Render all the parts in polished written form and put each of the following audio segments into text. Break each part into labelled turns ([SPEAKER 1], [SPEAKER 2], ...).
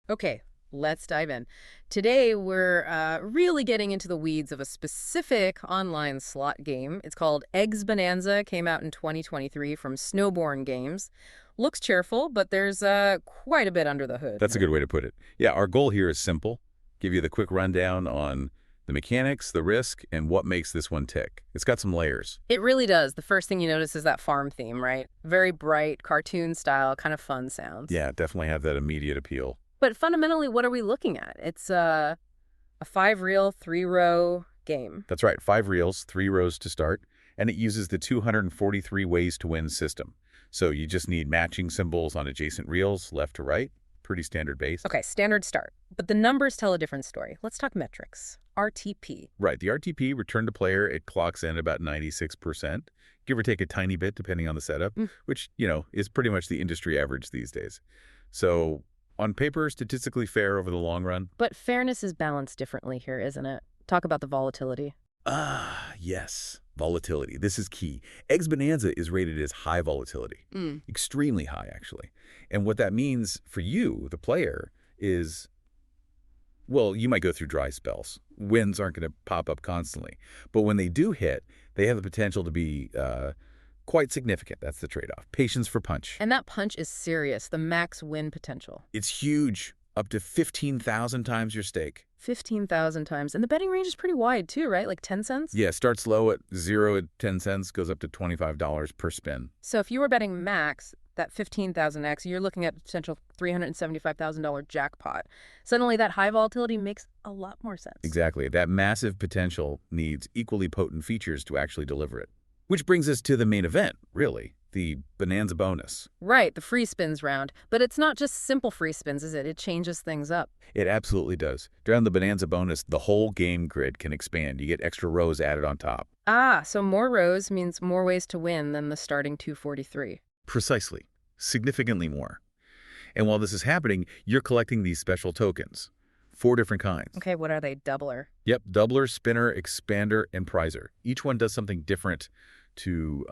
[SPEAKER 1] Okay, let's dive in. Today, we're really getting into the weeds of a specific online slot game. It's called Eggs Bonanza, came out in 2023 from Snowborn Games. Looks cheerful, but there's quite a bit under the hood.
[SPEAKER 2] That's a good way to put it. Yeah, our goal here is simple. Give you the quick rundown on the mechanics, the risk, and what makes this one tick. It's got some layers.
[SPEAKER 1] It really does. The first thing you notice is that farm theme, right? Very bright, cartoon style, kind of fun sounds.
[SPEAKER 2] Yeah, definitely have that immediate appeal.
[SPEAKER 1] But fundamentally, what are we looking at? It's a five-reel, three-row game.
[SPEAKER 2] That's right, 5 reels, 3 rows to start, and it uses the 243 ways to win system. So you just need matching symbols on adjacent reels, left to right. Pretty standard base.
[SPEAKER 1] Okay, standard start. But the numbers tell a different story. Let's talk metrics. RTP.
[SPEAKER 2] Right, the RTP, return to player, it clocks in about 96%, give or take a tiny bit depending on the setup, which, is pretty much the industry average these days. So on paper, statistically fair over the long run.
[SPEAKER 1] But fairness is balanced differently here, isn't it? Talk about the volatility.
[SPEAKER 2] Yes, volatility. This is key. Eggs Bonanza is rated as high volatility, extremely high, actually. And what that means for you, the player, is, well, you might go through dry spells. Wins aren't going to pop up constantly. But when they do hit, they have the potential to be quite significant. That's the trade-off. Patience for punch.
[SPEAKER 1] And that punch is serious, the max win potential.
[SPEAKER 2] It's huge, up to 15,000 times your stake.
[SPEAKER 1] 15,000 times. And the betting range is pretty wide too, right? Like 10 cents?
[SPEAKER 2] Yeah, starts low at 0 at 10 cents, goes up to $25 per spin.
[SPEAKER 1] So if you were betting max, that 15,000x, you're looking at a potential $375,000 jackpot. Suddenly that high volatility makes a lot more sense.
[SPEAKER 2] Exactly. That massive potential needs equally potent features to actually deliver it. Which brings us to the main event, really, the Bonanza bonus.
[SPEAKER 1] Right, the free spins round. But it's not just simple free spins, is it? It changes things up.
[SPEAKER 2] It absolutely does. During the Bonanza bonus, the whole game grid can expand. You get extra rows added on top.
[SPEAKER 1] So more rows means more ways to win than the starting 243.
[SPEAKER 2] Precisely. Significantly more. And while this is happening, you're collecting these special tokens. 4 different kinds.
[SPEAKER 1] Okay, what are they? Doubler.
[SPEAKER 2] Yep, doubler, spinner, expander, and prizer. Each one does something different to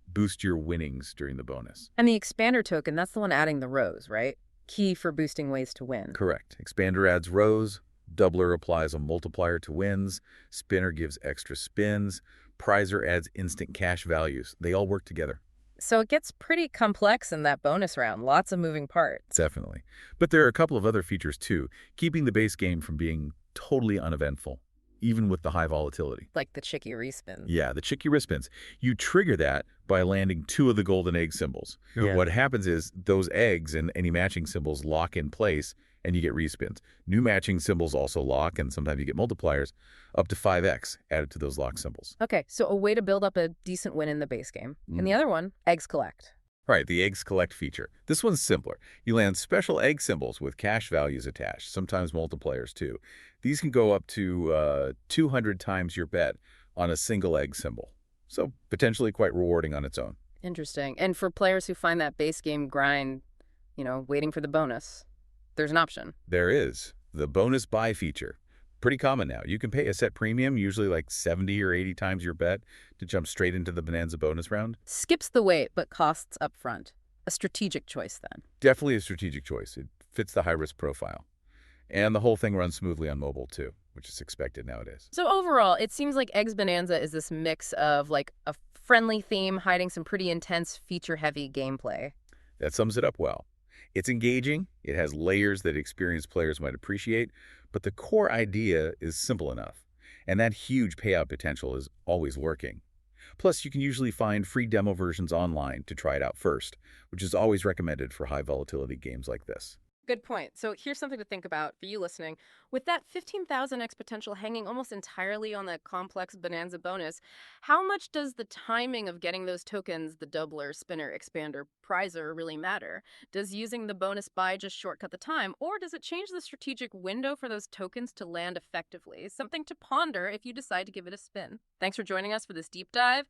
[SPEAKER 2] boost your winnings during the bonus.
[SPEAKER 1] And the expander token, that's the one adding the rows, right? Key for boosting ways to win.
[SPEAKER 2] Correct. Expander adds rows, doubler applies a multiplier to wins, spinner gives extra spins, prizer adds instant cash values. They all work together.
[SPEAKER 1] So it gets pretty complex in that bonus round. Lots of moving parts.
[SPEAKER 2] Definitely. But there are a couple of other features too, keeping the base game from being totally uneventful, even with the high volatility.
[SPEAKER 1] Like the chicky respins.
[SPEAKER 2] Yeah, the chicky wristbands. You trigger that by landing 2 of the golden egg symbols.
[SPEAKER 1] Yeah.
[SPEAKER 2] What happens is those eggs and any matching symbols lock in place and you get respins. New matching symbols also lock, and sometimes you get multipliers up to 5x added to those lock symbols.
[SPEAKER 1] Okay, so a way to build up a decent win in the base game. And the other one, eggs collect.
[SPEAKER 2] Right, the eggs collect feature. This one's simpler. You land special egg symbols with cash values attached, sometimes multipliers too. These can go up to 200 times your bet on a single egg symbol. So potentially quite rewarding on its own.
[SPEAKER 1] Interesting. And for players who find that base game grind, waiting for the bonus, there's an option.
[SPEAKER 2] There is. The bonus buy feature. Pretty common now. You can pay a set premium, usually like 70 or 80 times your bet, to jump straight into the Bonanza bonus round.
[SPEAKER 1] Skips the wait, but costs up front. A strategic choice then.
[SPEAKER 2] Definitely a strategic choice. It fits the high-risk profile. And the whole thing runs smoothly on mobile, too, which is expected nowadays.
[SPEAKER 1] So overall, it seems like Eggs Bonanza is this mix of like a friendly theme hiding some pretty intense feature-heavy gameplay.
[SPEAKER 2] That sums it up well. It's engaging, it has layers that experienced players might appreciate, but the core idea is simple enough. And that huge payout potential is always working. Plus, you can usually find free demo versions online to try it out first, which is always recommended for high volatility games like this.
[SPEAKER 1] Good point. So here's something to think about for you listening. With that 15,000x potential hanging almost entirely on the complex Bonanza bonus, how much does the timing of getting those tokens, the doubler, spinner, expander, prizer, really matter? Does using the bonus buy just shortcut the time, or does it change the strategic window for those tokens to land effectively? Something to ponder if you decide to give it a spin. Thanks for joining us for this deep dive.